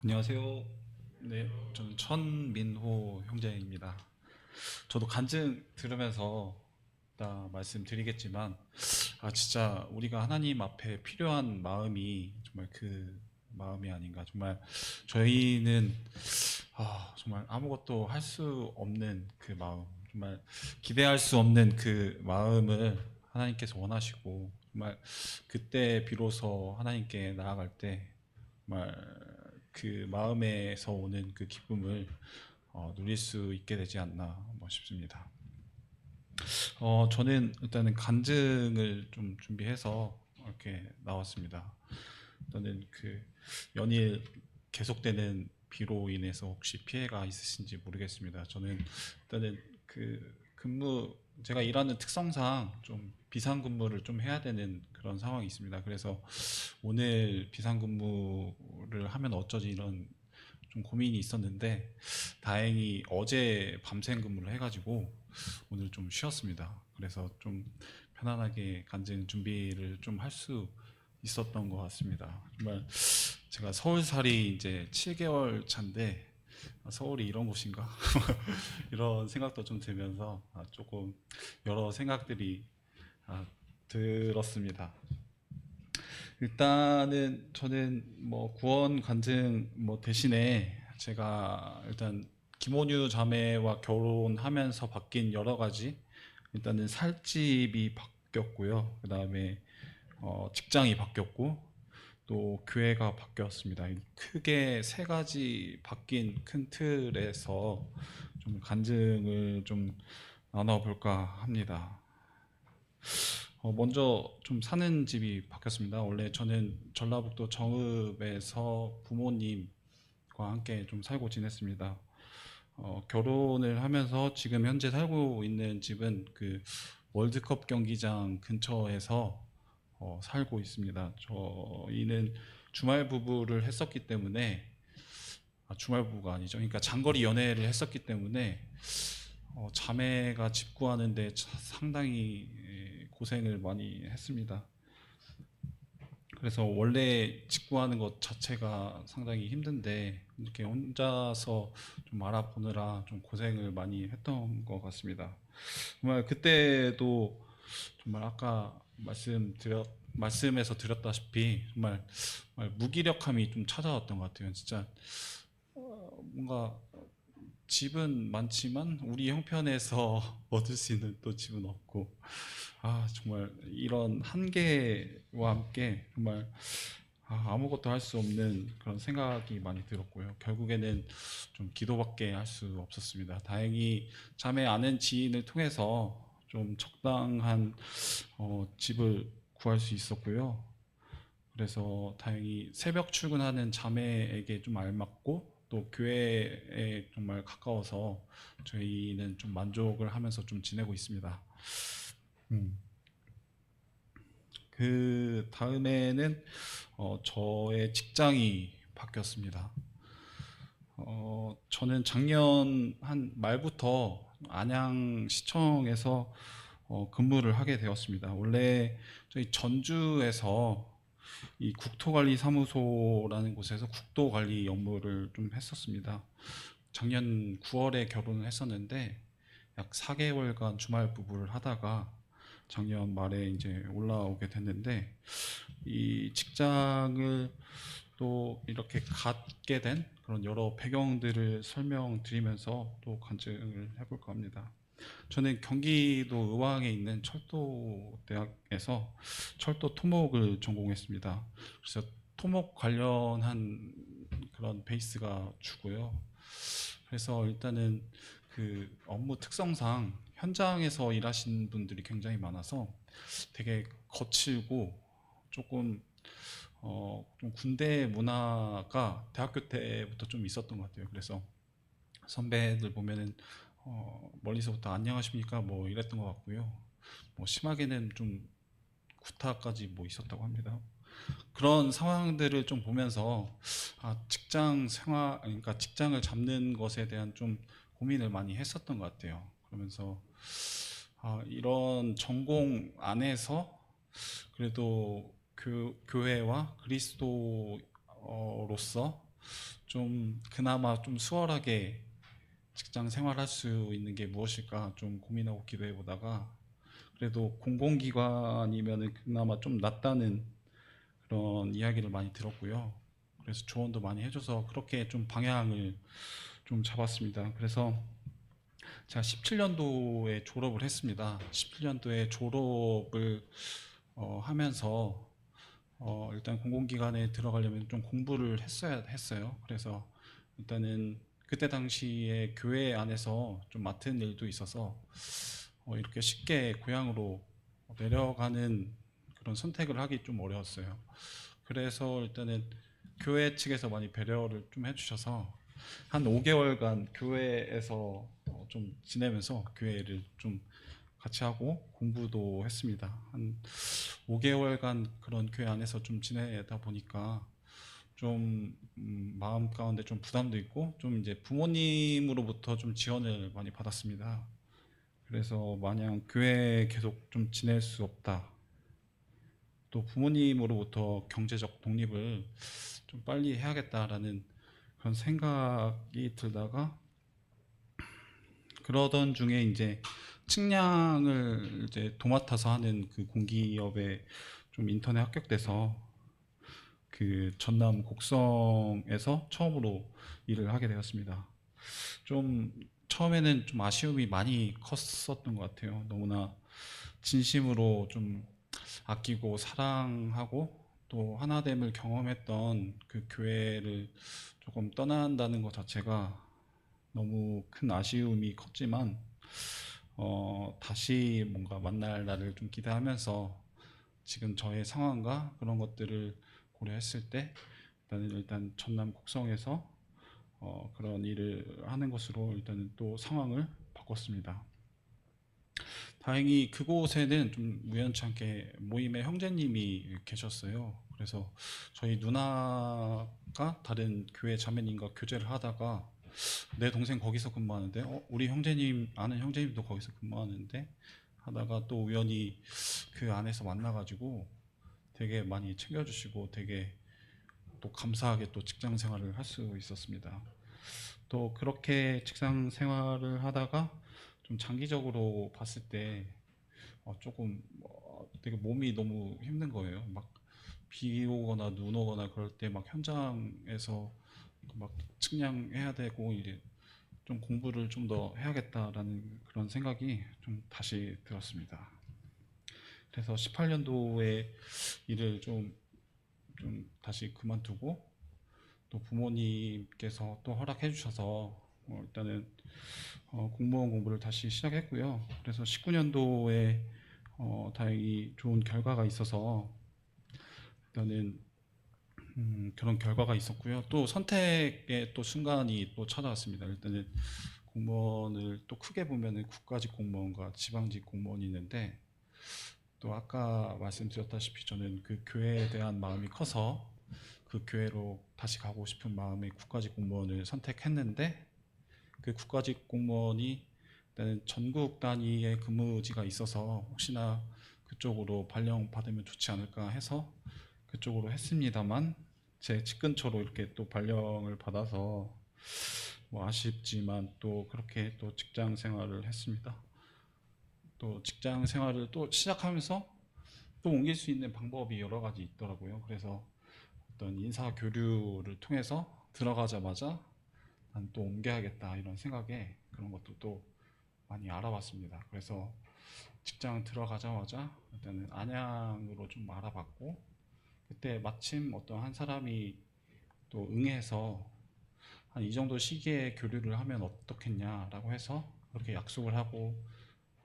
안녕하세요. 네, 저는 천민호 형제입니다. 저도 간증 들으면서 다 말씀드리겠지만, 진짜 우리가 하나님 앞에 필요한 마음이 정말 그 마음이 아닌가. 정말 저희는 정말 아무것도 할 수 없는 그 마음, 정말 기대할 수 없는 그 마음을 하나님께서 원하시고, 정말 그때 비로소 하나님께 나아갈 때 정말 그 마음에서 오는 그 기쁨을 누릴 수 있게 되지 않나 싶습니다. 저는 일단은 간증을 좀 준비해서 이렇게 나왔습니다. 저는 그 연일 계속되는 비로 인해서 혹시 피해가 있으신지 모르겠습니다. 저는 일단은 그 근무 제가 일하는 특성상 좀 비상근무를 좀 해야 되는 그런 상황이 있습니다. 그래서 오늘 비상근무를 하면 어쩌지 이런 좀 고민이 있었는데 다행히 어제 밤샘 근무를 해가지고 오늘 좀 쉬었습니다. 그래서 좀 편안하게 간증 준비를 좀 할 수 있었던 것 같습니다. 정말 제가 서울살이 이제 7개월 차인데 서울이 이런 곳인가? 이런 생각도 좀 들면서 조금 여러 생각들이 들었습니다. 일단은 저는 뭐 구원 간증 뭐 대신에 제가 일단 김원유 자매와 결혼하면서 바뀐 여러 가지 일단은 살집이 바뀌었고요. 그 다음에 직장이 바뀌었고 또 교회가 바뀌었습니다. 크게 세 가지 바뀐 큰 틀에서 좀 간증을 좀 나눠볼까 합니다. 먼저 좀 사는 집이 바뀌었습니다. 원래 저는 전라북도 정읍에서 부모님과 함께 좀 살고 지냈습니다. 결혼을 하면서 지금 현재 살고 있는 집은 그 월드컵 경기장 근처에서 살고 있습니다. 저희는 주말 부부를 했었기 때문에 주말 부부가 아니죠. 그러니까 장거리 연애를 했었기 때문에 자매가 집 구하는데 상당히 고생을 많이 했습니다. 그래서 원래 집 구하는 것 자체가 상당히 힘든데 이렇게 혼자서 좀 알아보느라 좀 고생을 많이 했던 것 같습니다. 정말 그때도 정말 아까 말씀에서 드렸다시피 정말 무기력함이 좀 찾아왔던 것 같아요. 진짜 뭔가 집은 많지만 우리 형편에서 얻을 수 있는 또 집은 없고 정말 이런 한계와 함께 정말 아무것도 할 수 없는 그런 생각이 많이 들었고요. 결국에는 좀 기도밖에 할 수 없었습니다. 다행히 자매 아는 지인을 통해서 좀 적당한 집을 구할 수 있었고요. 그래서 다행히 새벽 출근하는 자매에게 좀 알맞고 또 교회에 정말 가까워서 저희는 좀 만족을 하면서 좀 지내고 있습니다. 음. 그 다음에는 저의 직장이 바뀌었습니다. 저는 작년 한 말부터 안양시청에서 근무를 하게 되었습니다. 원래 저희 전주에서 이 국토관리사무소라는 곳에서 국도관리 업무를 좀 했었습니다. 작년 9월에 결혼을 했었는데 약 4개월간 주말 부부를 하다가 작년 말에 이제 올라오게 됐는데 이 직장을 또 이렇게 갖게 된 그런 여러 배경들을 설명드리면서 또 간증을 해볼까 합니다. 저는 경기도 의왕에 있는 철도대학에서 철도 토목을 전공했습니다. 그래서 토목 관련한 그런 베이스가 주고요. 그래서 일단은 그 업무 특성상 현장에서 일하시는 분들이 굉장히 많아서 되게 거칠고 조금 좀 군대 문화가 대학교 때부터 좀 있었던 것 같아요. 그래서 선배들 보면은 멀리서부터 안녕하십니까 뭐 이랬던 것 같고요. 뭐 심하게는 좀 구타까지 뭐 있었다고 합니다. 그런 상황들을 좀 보면서 직장 생활 그러니까 직장을 잡는 것에 대한 좀 고민을 많이 했었던 것 같아요. 그러면서 이런 전공 안에서 그래도 교회와 그리스도로서 좀 그나마 좀 수월하게 직장 생활할 수 있는 게 무엇일까 좀 고민하고 기도해 보다가 그래도 공공기관이면은 그나마 좀 낫다는 그런 이야기를 많이 들었고요. 그래서 조언도 많이 해줘서 그렇게 좀 방향을 좀 잡았습니다. 그래서 제가 17년도에 졸업을 했습니다. 17년도에 졸업을 하면서 일단 공공기관에 들어가려면 좀 공부를 했어야 했어요. 그래서 일단은 그때 당시에 교회 안에서 좀 맡은 일도 있어서 이렇게 쉽게 고향으로 내려가는 그런 선택을 하기 좀 어려웠어요. 그래서 일단은 교회 측에서 많이 배려를 좀 해주셔서 한 5개월간 교회에서 좀 지내면서 교회를 좀 같이 하고 공부도 했습니다. 한 5개월간 그런 교회 안에서 좀 지내다 보니까 좀 마음 가운데 좀 부담도 있고 좀 이제 부모님으로부터 좀 지원을 많이 받았습니다. 그래서 마냥 교회에 계속 좀 지낼 수 없다. 또 부모님으로부터 경제적 독립을 좀 빨리 해야겠다라는 그런 생각이 들다가 그러던 중에 이제 측량을 이제 도맡아서 하는 그 공기업에 좀 인턴에 합격돼서 그 전남 곡성에서 처음으로 일을 하게 되었습니다. 좀 처음에는 좀 아쉬움이 많이 컸었던 것 같아요. 너무나 진심으로 좀 아끼고 사랑하고 또 하나됨을 경험했던 그 교회를 조금 떠난다는 것 자체가 너무 큰 아쉬움이 컸지만 다시 뭔가 만날 날을 좀 기대하면서 지금 저의 상황과 그런 것들을 고려했을 때 일단 전남 곡성에서 그런 일을 하는 것으로 일단은 또 상황을 바꿨습니다. 다행히 그곳에는 좀 우연치 않게 모임에 형제님이 계셨어요. 그래서 저희 누나가 다른 교회 자매님과 교제를 하다가 내 동생 거기서 근무하는데 우리 형제님 아는 형제님도 거기서 근무하는데 하다가 또 우연히 그 안에서 만나가지고 되게 많이 챙겨주시고 되게 또 감사하게 또 직장 생활을 할 수 있었습니다. 또 그렇게 직장 생활을 하다가 좀 장기적으로 봤을 때 조금 되게 몸이 너무 힘든 거예요. 막 비 오거나 눈 오거나 그럴 때 막 현장에서 막 측량해야 되고 이제 좀 공부를 좀 더 해야겠다라는 그런 생각이 좀 다시 들었습니다. 그래서 18년도에 일을 좀 다시 그만두고 또 부모님께서 또 허락해 주셔서 일단은 공무원 공부를 다시 시작했고요. 그래서 19년도에 다행히 좋은 결과가 있어서 일단은 그런 결과가 있었고요. 또 선택의 또 순간이 또 찾아왔습니다. 일단은 공무원을 또 크게 보면은 국가직 공무원과 지방직 공무원이 있는데 또 아까 말씀드렸다시피 저는 그 교회에 대한 마음이 커서 그 교회로 다시 가고 싶은 마음에 국가직 공무원을 선택했는데 그 국가직 공무원이 일단은 전국 단위의 근무지가 있어서 혹시나 그쪽으로 발령 받으면 좋지 않을까 해서 그쪽으로 했습니다만 제 집 근처로 이렇게 또 발령을 받아서 뭐 아쉽지만 또 그렇게 또 직장 생활을 했습니다. 또 직장 생활을 또 시작하면서 또 옮길 수 있는 방법이 여러 가지 있더라고요. 그래서 어떤 인사 교류를 통해서 들어가자마자 난 또 옮겨야겠다 이런 생각에 그런 것도 또 많이 알아봤습니다. 그래서 직장 들어가자마자 일단은 안양으로 좀 알아봤고 그때 마침 어떤 한 사람이 또 응해서 한 이 정도 시기에 교류를 하면 어떻겠냐라고 해서 그렇게 약속을 하고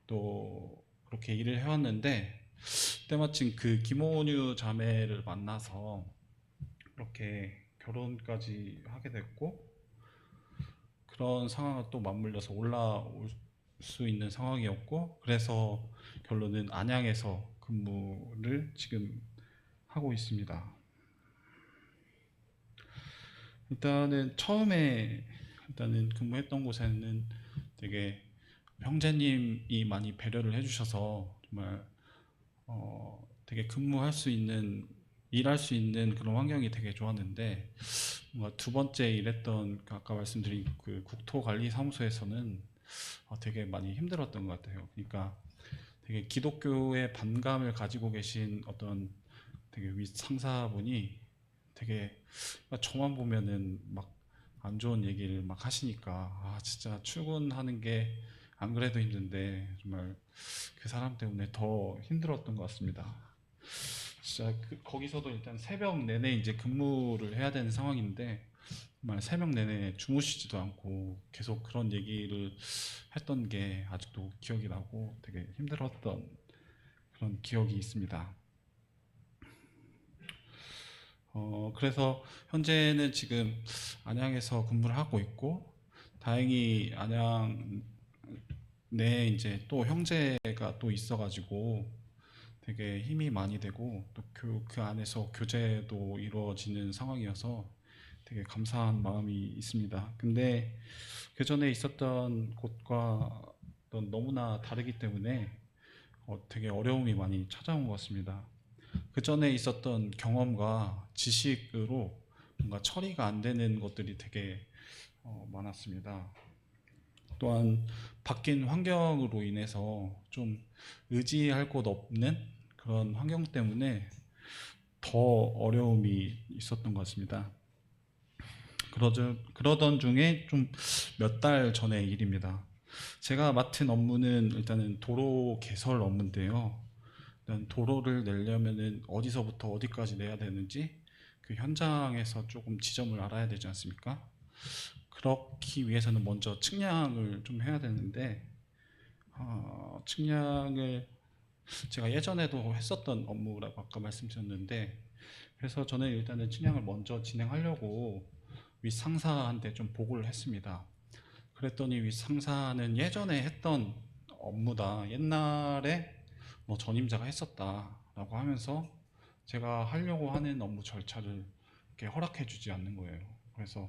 또 그렇게 일을 해왔는데 때마침 그 김호뉴 자매를 만나서 그렇게 결혼까지 하게 됐고 그런 상황을 또 맞물려서 올라올 수 있는 상황이었고 그래서 결론은 안양에서 근무를 지금 하고 있습니다. 일단은 처음에 일단은 근무했던 곳에는 되게 형제님이 많이 배려를 해주셔서 정말 되게 근무할 수 있는 일할 수 있는 그런 환경이 되게 좋았는데 뭔가 두 번째 일했던 그 아까 말씀드린 그 국토관리사무소에서는 되게 많이 힘들었던 것 같아요. 그러니까 되게 기독교의 반감을 가지고 계신 어떤 되게 윗 상사분이 되게 저만 보면은 막 안 좋은 얘기를 막 하시니까 진짜 출근하는 게 안 그래도 힘든데 정말 그 사람 때문에 더 힘들었던 것 같습니다. 진짜 거기서도 일단 새벽 내내 이제 근무를 해야 되는 상황인데 정말 새벽 내내 주무시지도 않고 계속 그런 얘기를 했던 게 아직도 기억이 나고 되게 힘들었던 그런 기억이 있습니다. 그래서 현재는 지금 안양에서 근무를 하고 있고 다행히 안양 내 이제 또 형제가 또 있어가지고 되게 힘이 많이 되고 또 그 안에서 교제도 이루어지는 상황이어서 되게 감사한 마음이 있습니다. 근데 그 전에 있었던 곳과 너무나 다르기 때문에 되게 어려움이 많이 찾아온 것 같습니다. 그 전에 있었던 경험과 지식으로 뭔가 처리가 안 되는 것들이 되게 많았습니다. 또한 바뀐 환경으로 인해서 좀 의지할 곳 없는 그런 환경 때문에 더 어려움이 있었던 것 같습니다. 그러던 중에 좀 몇 달 전의 일입니다. 제가 맡은 업무는 일단은 도로 개설 업무인데요. 일단 도로를 내려면은 어디서부터 어디까지 내야 되는지 그 현장에서 조금 지점을 알아야 되지 않습니까? 그렇기 위해서는 먼저 측량을 좀 해야 되는데 측량을 제가 예전에도 했었던 업무라고 아까 말씀드렸는데 그래서 저는 일단은 측량을 먼저 진행하려고 윗 상사한테 좀 보고를 했습니다. 그랬더니 윗 상사는 예전에 했던 업무다. 옛날에 뭐 전임자가 했었다라고 하면서 제가 하려고 하는 업무 절차를 이렇게 허락해 주지 않는 거예요. 그래서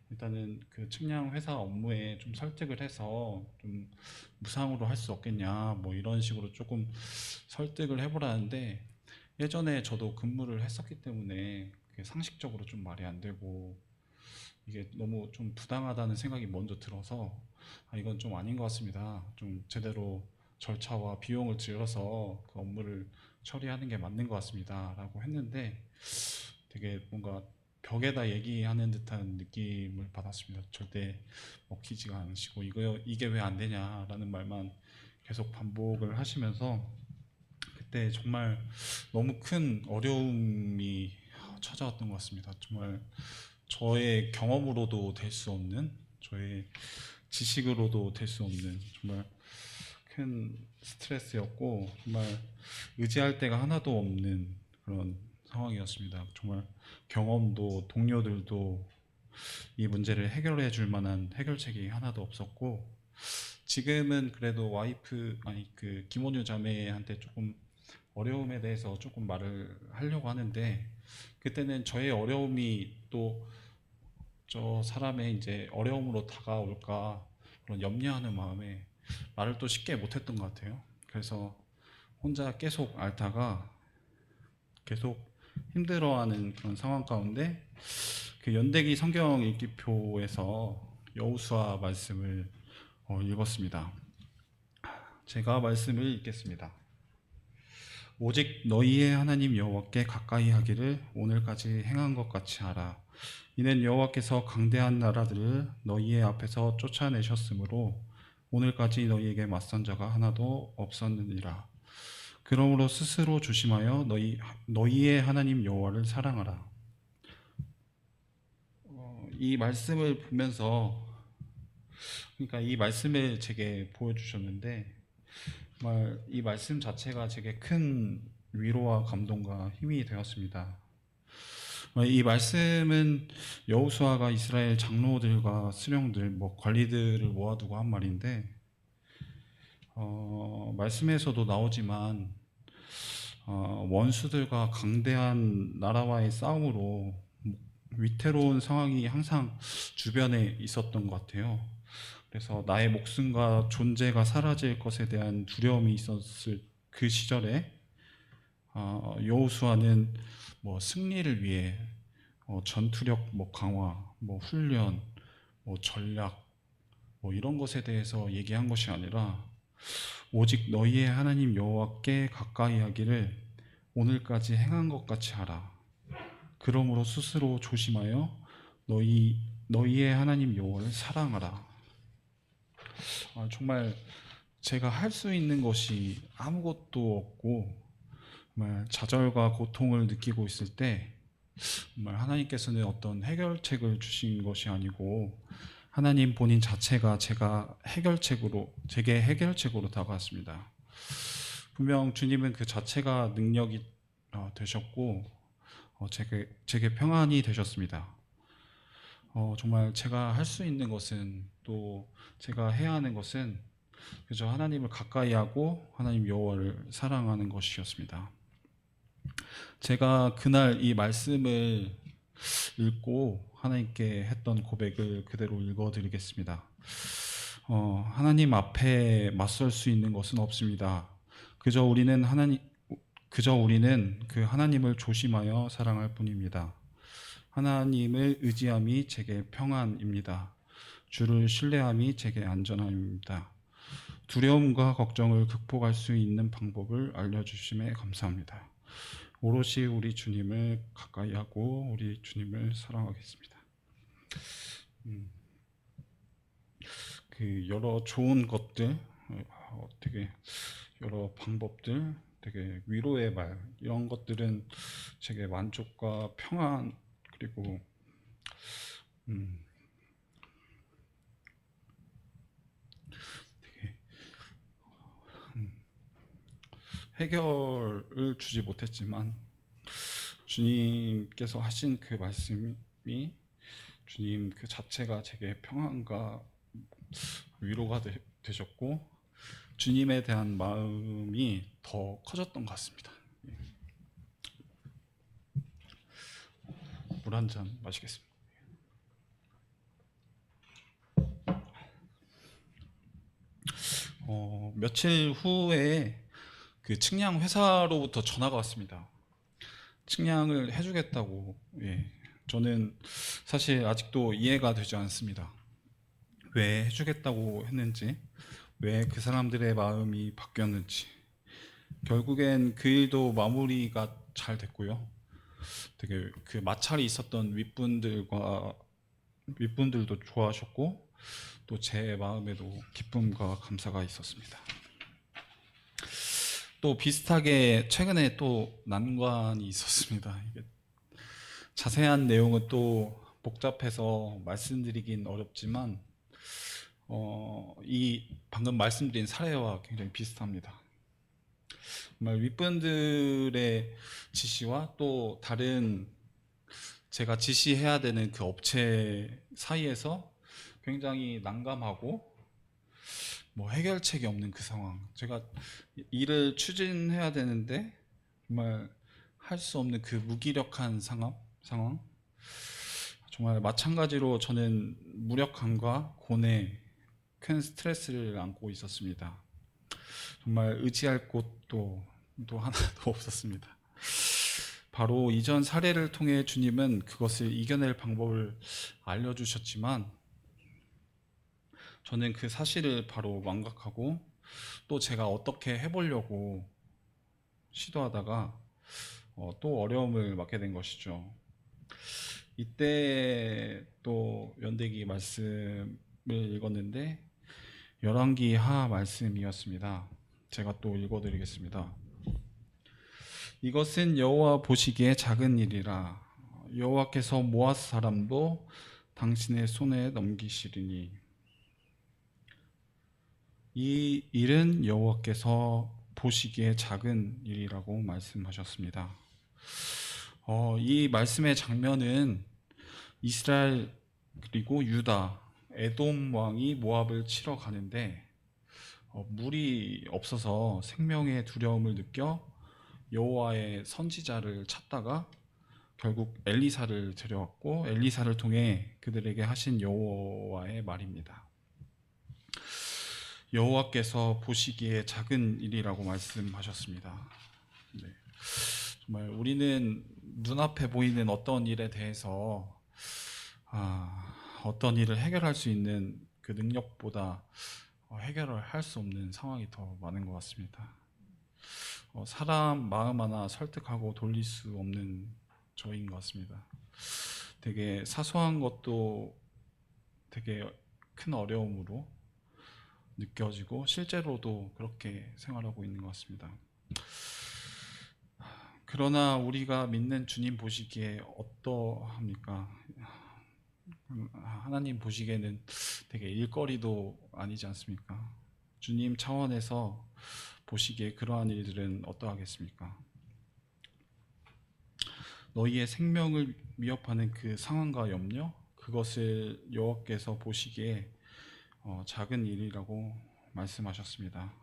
일단은 그 측량 회사 업무에 좀 설득을 해서 좀 무상으로 할 수 없겠냐 뭐 이런 식으로 조금 설득을 해보라는데 예전에 저도 근무를 했었기 때문에 그게 상식적으로 좀 말이 안 되고 이게 너무 좀 부당하다는 생각이 먼저 들어서 이건 좀 아닌 것 같습니다. 좀 제대로 절차와 비용을 들여서 그 업무를 처리하는 게 맞는 것 같습니다. 라고 했는데 되게 뭔가 벽에다 얘기하는 듯한 느낌을 받았습니다. 절대 먹히지가 않으시고 이게 왜 안 되냐라는 말만 계속 반복을 하시면서 그때 정말 너무 큰 어려움이 찾아왔던 것 같습니다. 정말 저의 경험으로도 될 수 없는, 저의 지식으로도 될 수 없는 정말 큰 스트레스였고 정말 의지할 데가 하나도 없는 그런 상황이었습니다. 정말 경험도 동료들도 이 문제를 해결해 줄 만한 해결책이 하나도 없었고 지금은 그래도 와이프 아니 그 김원유 자매한테 조금 어려움에 대해서 조금 말을 하려고 하는데 그때는 저의 어려움이 또 저 사람의 이제 어려움으로 다가올까 그런 염려하는 마음에 말을 또 쉽게 못했던 것 같아요. 그래서 혼자 계속 앓다가 계속 힘들어하는 그런 상황 가운데 그 연대기 성경 읽기표에서 여호수아 말씀을 읽었습니다. 제가 말씀을 읽겠습니다. 오직 너희의 하나님 여호와께 가까이 하기를 오늘까지 행한 것 같이 하라. 이는 여호와께서 강대한 나라들을 너희의 앞에서 쫓아내셨으므로 오늘까지 너희에게 맞선 자가 하나도 없었느니라. 그러므로 스스로 조심하여 너희의 하나님 여호와를 사랑하라. 이 말씀을 보면서 그러니까 이 말씀을 제게 보여주셨는데 정말 이 말씀 자체가 제게 큰 위로와 감동과 힘이 되었습니다. 이 말씀은 여호수아가 이스라엘 장로들과 수령들, 뭐 관리들을 모아두고 한 말인데 말씀에서도 나오지만 원수들과 강대한 나라와의 싸움으로 위태로운 상황이 항상 주변에 있었던 것 같아요. 그래서 나의 목숨과 존재가 사라질 것에 대한 두려움이 있었을 그 시절에 여호수아는 뭐 승리를 위해 전투력 뭐 강화, 뭐 훈련, 뭐 전략, 뭐 이런 것에 대해서 얘기한 것이 아니라 오직 너희의 하나님 여호와께 가까이 하기를 오늘까지 행한 것 같이 하라. 그러므로 스스로 조심하여 너희의 하나님 여호와를 사랑하라. 정말 제가 할 수 있는 것이 아무것도 없고 정말 좌절과 고통을 느끼고 있을 때 정말 하나님께서는 어떤 해결책을 주신 것이 아니고 하나님 본인 자체가 제게 해결책으로 다가왔습니다. 분명 주님은 그 자체가 능력이 되셨고 제게 평안이 되셨습니다. 정말 제가 할 수 있는 것은 또 제가 해야 하는 것은 그저 하나님을 가까이 하고 하나님 여호와를 사랑하는 것이었습니다. 제가 그날 이 말씀을 읽고 하나님께 했던 고백을 그대로 읽어드리겠습니다. 하나님 앞에 맞설 수 있는 것은 없습니다. 그저 우리는 그 하나님을 조심하여 사랑할 뿐입니다. 하나님을 의지함이 제게 평안입니다. 주를 신뢰함이 제게 안전함입니다. 두려움과 걱정을 극복할 수 있는 방법을 알려주심에 감사합니다. 오롯이 우리 주님을 가까이 하고 우리 주님을 사랑하겠습니다. 그 여러 좋은 것들, 되게 여러 방법들, 되게 위로의 말 이런 것들은 제게 만족과 평안 그리고 되게 해결을 주지 못했지만 주님께서 하신 그 말씀이 주님 그 자체가 제게 평안과 위로가 되셨고 주님에 대한 마음이 더 커졌던 것 같습니다. 물 한 잔 마시겠습니다. 며칠 후에 그 측량 회사로부터 전화가 왔습니다. 측량을 해주겠다고. 저는 사실 아직도 이해가 되지 않습니다. 왜 해주겠다고 했는지, 왜 그 사람들의 마음이 바뀌었는지. 결국엔 그 일도 마무리가 잘 됐고요. 되게 그 마찰이 있었던 윗분들도 좋아하셨고 또 제 마음에도 기쁨과 감사가 있었습니다. 또 비슷하게 최근에 또 난관이 있었습니다. 이게 자세한 내용은 또 복잡해서 말씀드리긴 어렵지만 이 방금 말씀드린 사례와 굉장히 비슷합니다. 정말 윗분들의 지시와 또 다른 제가 지시해야 되는 그 업체 사이에서 굉장히 난감하고 뭐 해결책이 없는 그 상황. 제가 일을 추진해야 되는데 정말 할 수 없는 그 무기력한 상황. 정말 마찬가지로 저는 무력함과 고뇌, 큰 스트레스를 안고 있었습니다. 정말 의지할 곳도 또 하나도 없었습니다. 바로 이전 사례를 통해 주님은 그것을 이겨낼 방법을 알려주셨지만 저는 그 사실을 바로 망각하고 또 제가 어떻게 해보려고 시도하다가 또 어려움을 맞게 된 것이죠. 이때 또 연대기 말씀을 읽었는데 열왕기 하 말씀이었습니다. 제가 또 읽어드리겠습니다. 이것은 여호와 보시기에 작은 일이라 여호와께서 모압 사람도 당신의 손에 넘기시리니 이 일은 여호와께서 보시기에 작은 일이라고 말씀하셨습니다. 이 말씀의 장면은 이스라엘 그리고 유다, 에돔 왕이 모압을 치러 가는데 물이 없어서 생명의 두려움을 느껴 여호와의 선지자를 찾다가 결국 엘리사를 데려왔고 엘리사를 통해 그들에게 하신 여호와의 말입니다. 여호와께서 보시기에 작은 일이라고 말씀하셨습니다. 네. 정말 우리는 눈앞에 보이는 어떤 일에 대해서 어떤 일을 해결할 수 있는 그 능력보다 해결을 할 수 없는 상황이 더 많은 것 같습니다. 사람 마음 하나 설득하고 돌릴 수 없는 저희인 것 같습니다. 되게 사소한 것도 되게 큰 어려움으로 느껴지고 실제로도 그렇게 생활하고 있는 것 같습니다. 그러나 우리가 믿는 주님 보시기에 어떠합니까? 하나님 보시기에는 되게 일거리도 아니지 않습니까? 주님 차원에서 보시기에 그러한 일들은 어떠하겠습니까? 너희의 생명을 위협하는 그 상황과 염려, 그것을 여호와께서 보시기에 작은 일이라고 말씀하셨습니다.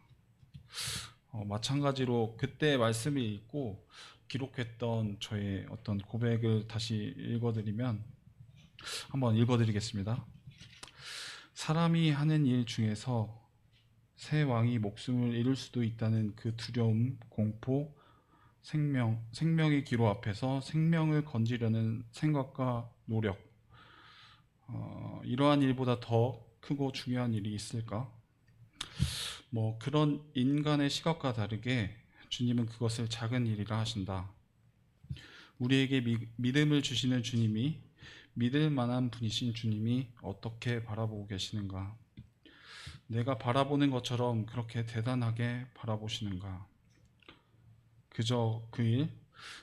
마찬가지로 그때 말씀을 읽고 기록했던 저의 어떤 고백을 다시 읽어드리면 한번 읽어드리겠습니다. 사람이 하는 일 중에서 새 왕이 목숨을 잃을 수도 있다는 그 두려움, 공포, 생명의 기로 앞에서 생명을 건지려는 생각과 노력, 이러한 일보다 더 크고 중요한 일이 있을까? 그런 인간의 시각과 다르게 주님은 그것을 작은 일이라 하신다. 우리에게 믿음을 주시는 주님이, 믿을 만한 분이신 주님이 어떻게 바라보고 계시는가? 내가 바라보는 것처럼 그렇게 대단하게 바라보시는가? 그저 그 일,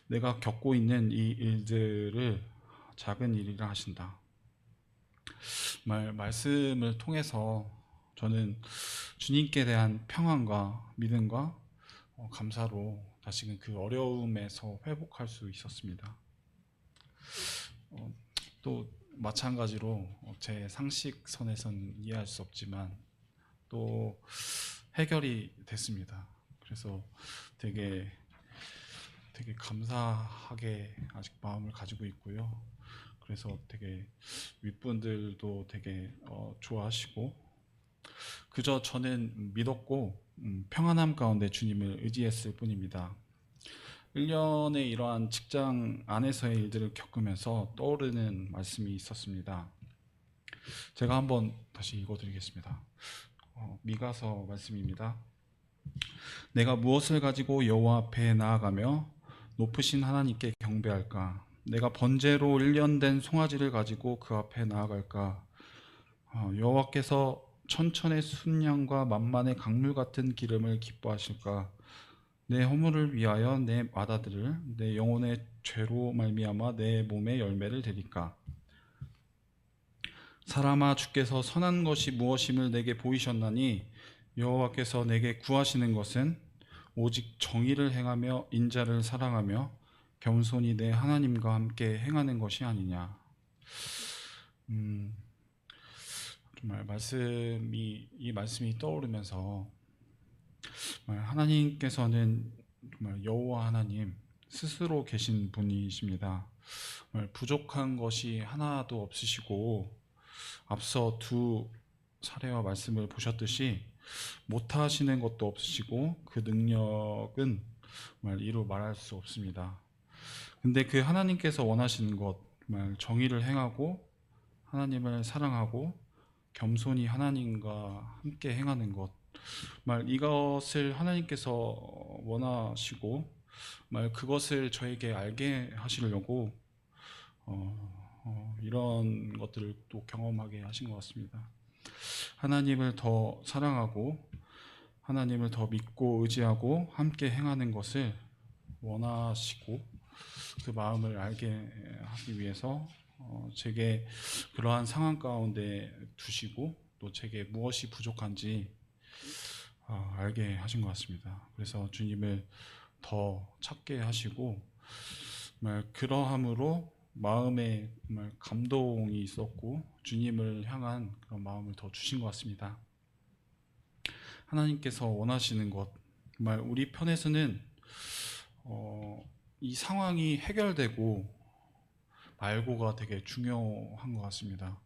내가 겪고 있는 이 일들을 작은 일이라 하신다. 말씀을 통해서 저는 주님께 대한 평안과 믿음과 감사로 다시금 그 어려움에서 회복할 수 있었습니다. 또 마찬가지로 제 상식선에선 이해할 수 없지만 또 해결이 됐습니다. 그래서 되게 감사하게 아직 마음을 가지고 있고요. 그래서 되게 윗분들도 되게 좋아하시고, 그저 저는 믿었고 평안함 가운데 주님을 의지했을 뿐입니다. 1년의 이러한 직장 안에서의 일들을 겪으면서 떠오르는 말씀이 있었습니다. 제가 한번 다시 읽어드리겠습니다. 미가서 말씀입니다. 내가 무엇을 가지고 여호와 앞에 나아가며 높으신 하나님께 경배할까? 내가 번제로 1년 된 송아지를 가지고 그 앞에 나아갈까? 여호와께서 천천의 순양과 만만의 강물 같은 기름을 기뻐하실까? 내 허물을 위하여 내 맏아들을 내 영혼의 죄로 말미암아 내 몸에 열매를 드릴까? 사람아, 주께서 선한 것이 무엇임을 내게 보이셨나니 여호와께서 내게 구하시는 것은 오직 정의를 행하며 인자를 사랑하며 겸손히 내 하나님과 함께 행하는 것이 아니냐. 정말 이 말씀이 떠오르면서 정말 하나님께서는 정말 여호와 하나님 스스로 계신 분이십니다. 정말 부족한 것이 하나도 없으시고, 앞서 두 사례와 말씀을 보셨듯이 못하시는 것도 없으시고 그 능력은 정말 이루 말할 수 없습니다. 근데 그 하나님께서 원하시는 것, 정말 정의를 행하고 하나님을 사랑하고 겸손히 하나님과 함께 행하는 것, 정말 이것을 하나님께서 원하시고 정말 그것을 저에게 알게 하시려고 이런 것들을 또 경험하게 하신 것 같습니다. 하나님을 더 사랑하고 하나님을 더 믿고 의지하고 함께 행하는 것을 원하시고 그 마음을 알게 하기 위해서 제게 그러한 상황 가운데 두시고 또 제게 무엇이 부족한지 알게 하신 것 같습니다. 그래서 주님을 더 찾게 하시고 정말 그러함으로 마음에 정말 감동이 있었고 주님을 향한 그런 마음을 더 주신 것 같습니다. 하나님께서 원하시는 것, 정말 우리 편에서는 이 상황이 해결되고 말고가 되게 중요한 것 같습니다.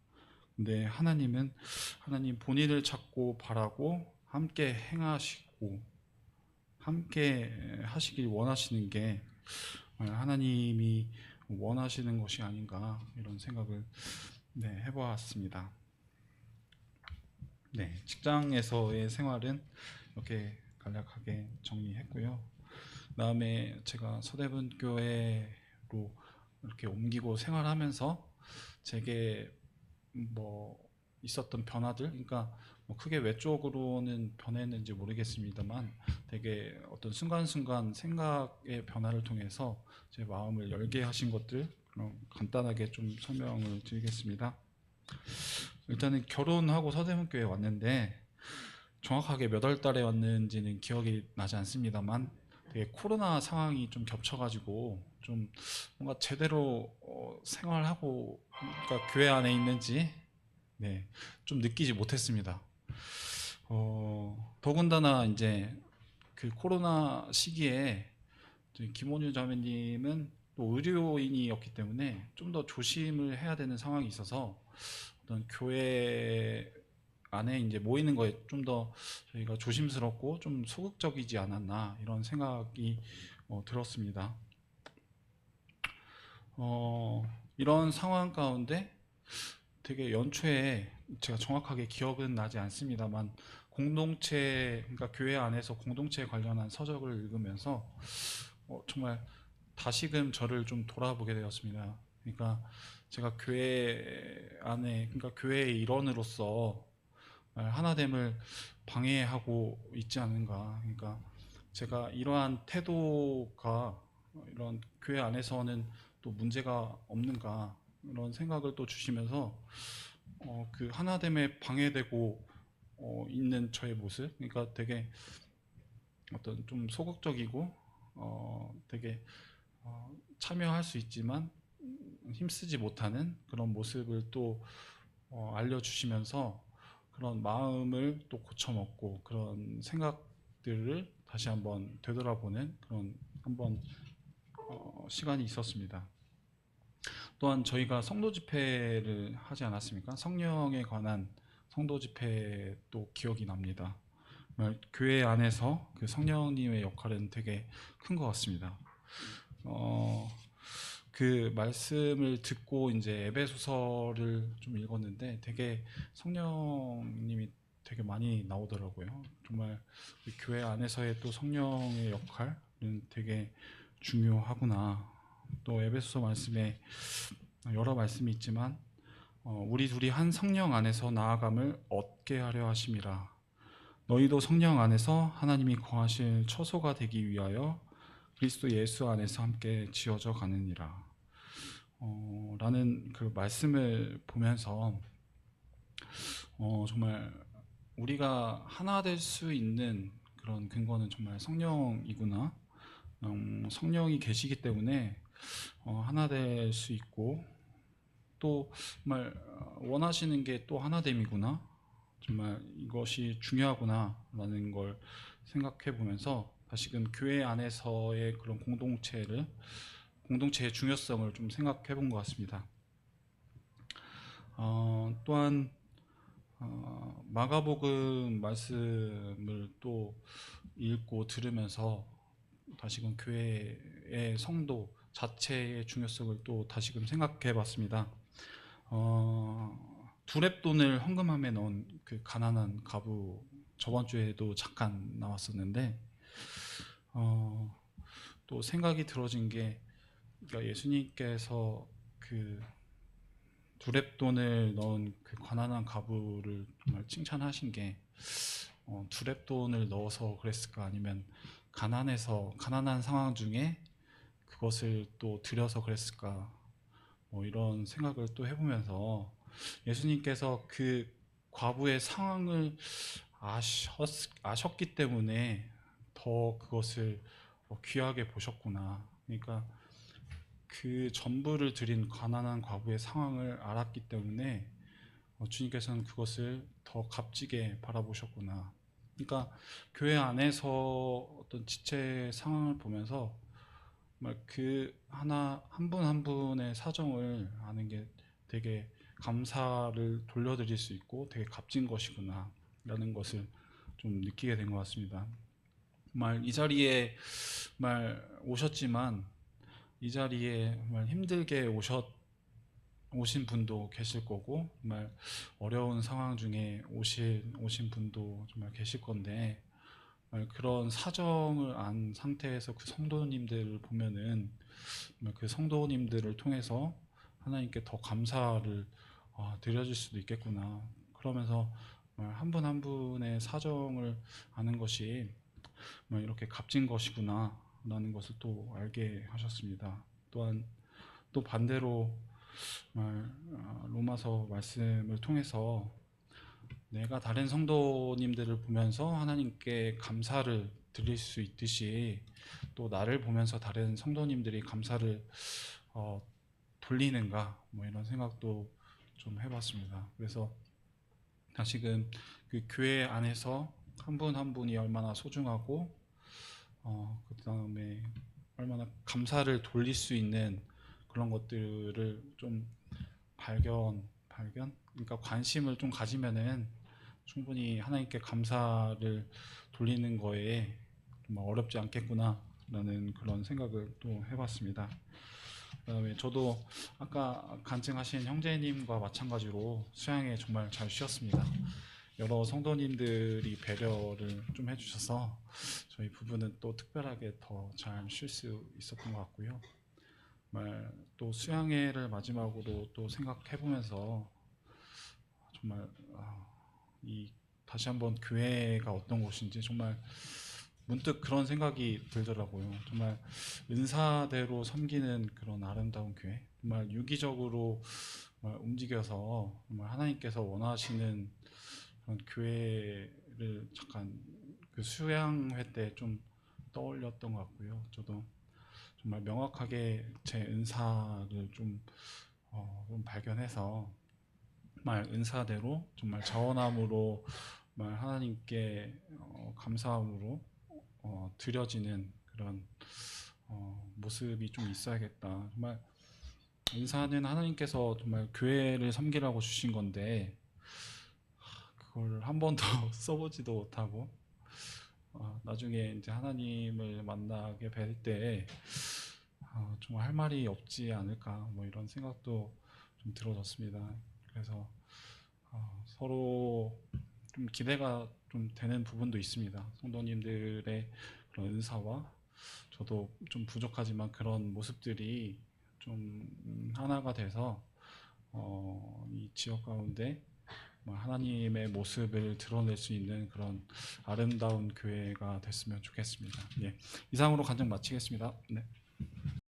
근데 하나님은 하나님 본인을 찾고 바라고 함께 행하시고 함께 하시길 원하시는 게 하나님이 원하시는 것이 아닌가 이런 생각을 해보았습니다. 직장에서의 생활은 이렇게 간략하게 정리했고요. 그다음에 제가 서대분교회로 이렇게 옮기고 생활하면서 제게 있었던 변화들, 그러니까 크게 외적으로는 변했는지 모르겠습니다만 되게 어떤 순간순간 생각의 변화를 통해서 제 마음을 열게 하신 것들, 그럼 간단하게 좀 설명을 드리겠습니다. 일단은 결혼하고 서대문교회에 왔는데 정확하게 몇 월 달에 왔는지는 기억이 나지 않습니다만 되게 코로나 상황이 좀 겹쳐가지고 좀 뭔가 제대로 생활하고, 그러니까 교회 안에 있는지 좀 느끼지 못했습니다. 더군다나 이제 그 코로나 시기에 김원유 자매님은 또 의료인이었기 때문에 좀 더 조심을 해야 되는 상황이 있어서 어떤 교회 안에 이제 모이는 거에 좀 더 저희가 조심스럽고 좀 소극적이지 않았나 이런 생각이 들었습니다. 이런 상황 가운데 되게 연초에 제가 정확하게 기억은 나지 않습니다만 공동체, 그러니까 교회 안에서 공동체에 관련한 서적을 읽으면서 정말 다시금 저를 좀 돌아보게 되었습니다. 그러니까 제가 교회 안에, 그러니까 교회의 일원으로서 하나됨을 방해하고 있지 않은가. 그러니까 제가 이러한 태도가 이런 교회 안에서는 또 문제가 없는가 이런 생각을 또 주시면서 그 하나됨에 방해되고 있는 저의 모습, 그러니까 되게 어떤 좀 소극적이고 되게 참여할 수 있지만 힘쓰지 못하는 그런 모습을 또 알려주시면서 그런 마음을 또 고쳐먹고 그런 생각들을 다시 한번 되돌아보는 그런 한번 시간이 있었습니다. 또한 저희가 성도 집회를 하지 않았습니까? 성령에 관한 성도 집회도 기억이 납니다. 교회 안에서 그 성령님의 역할은 되게 큰 것 같습니다. 그 말씀을 듣고 이제 에베소서를 좀 읽었는데 되게 성령님이 되게 많이 나오더라고요. 정말 교회 안에서의 또 성령의 역할은 되게 중요하구나. 또 에베소서 말씀에 여러 말씀이 있지만 우리 둘이 한 성령 안에서 나아감을 얻게 하려 하심이라. 너희도 성령 안에서 하나님이 거하실 처소가 되기 위하여 그리스도 예수 안에서 함께 지어져 가느니라. 라는 그 말씀을 보면서 정말 우리가 하나 될 수 있는 그런 근거는 정말 성령이구나. 성령이 계시기 때문에 하나 될 수 있고 또 정말 원하시는 게 또 하나됨이구나. 정말 이것이 중요하구나라는 걸 생각해 보면서 다시금 교회 안에서의 그런 공동체의 중요성을 좀 생각해 본 것 같습니다. 또한 마가복음 말씀을 또 읽고 들으면서 다시금 교회의 성도 자체의 중요성을 또 다시금 생각해 봤습니다. 두렙돈을 헌금함에 넣은 그 가난한 가부, 저번 주에도 잠깐 나왔었는데 또 생각이 들어진 게, 그러니까 예수님께서 그 두렙돈을 넣은 그 가난한 가부를 정말 칭찬하신 게 두렙돈을 넣어서 그랬을까, 아니면 가난한 상황 중에 그것을 또 드려서 그랬을까, 이런 생각을 또 해보면서 예수님께서 그 과부의 상황을 아셨기 때문에 더 그것을 귀하게 보셨구나. 그러니까 그 전부를 드린 가난한 과부의 상황을 알았기 때문에 주님께서는 그것을 더 값지게 바라보셨구나. 그러니까 교회 안에서 어떤 지체 상황을 보면서 그 한 분 한 분의 사정을 아는 게 되게 감사를 돌려드릴 수 있고 되게 값진 것이구나 라는 것을 좀 느끼게 된 것 같습니다. 정말 이 자리에 정말 오셨지만 이 자리에 정말 힘들게 오신 분도 계실 거고 정말 어려운 상황 중에 오신 분도 정말 계실 건데 정말 그런 사정을 안 상태에서 그 성도님들을 보면은 정말 그 성도님들을 통해서 하나님께 더 감사를 드려질 수도 있겠구나. 그러면서 한 분 한 분의 사정을 아는 것이 이렇게 값진 것이구나 라는 것을 또 알게 하셨습니다. 또한 또 반대로 로마서 말씀을 통해서 내가 다른 성도님들을 보면서 하나님께 감사를 드릴 수 있듯이 또 나를 보면서 다른 성도님들이 감사를 어, 돌리는가 뭐 이런 생각도 좀 해봤습니다. 그래서 다시금 그 교회 안에서 한 분 한 분이 얼마나 소중하고 그 다음에 얼마나 감사를 돌릴 수 있는 그런 것들을 좀 그러니까 관심을 좀 가지면은 충분히 하나님께 감사를 돌리는 거에 정말 어렵지 않겠구나라는 그런 생각을 또 해봤습니다. 그다음에 저도 아까 간증하신 형제님과 마찬가지로 수양에 정말 잘 쉬었습니다. 여러 성도님들이 배려를 좀 해주셔서 저희 부부는 또 특별하게 더 잘 쉴 수 있었던 것 같고요. 정말 또 수양회를 마지막으로 또 생각해 보면서 정말 이 다시 한번 교회가 어떤 곳인지 정말 문득 그런 생각이 들더라고요. 정말 은사대로 섬기는 그런 아름다운 교회, 정말 유기적으로 정말 움직여서 정말 하나님께서 원하시는 그런 교회를 잠깐 그 수양회 때 좀 떠올렸던 것 같고요. 저도 정말 명확하게 제 은사를 좀 발견해서 정말 은사대로 정말 자원함으로 정말 하나님께 감사함으로 드려지는 그런 모습이 좀 있어야겠다. 정말 은사는 하나님께서 정말 교회를 섬기라고 주신 건데 그걸 한 번도 써보지도 못하고 나중에 이제 하나님을 만나게 뵐 때 정말 할 말이 없지 않을까 뭐 이런 생각도 좀 들어졌습니다. 그래서 서로 좀 기대가 좀 되는 부분도 있습니다. 성도님들의 그런 은사와 저도 좀 부족하지만 그런 모습들이 좀 하나가 돼서 이 지역 가운데 하나님의 모습을 드러낼 수 있는 그런 아름다운 교회가 됐으면 좋겠습니다. 예, 이상으로 간증 마치겠습니다. 네.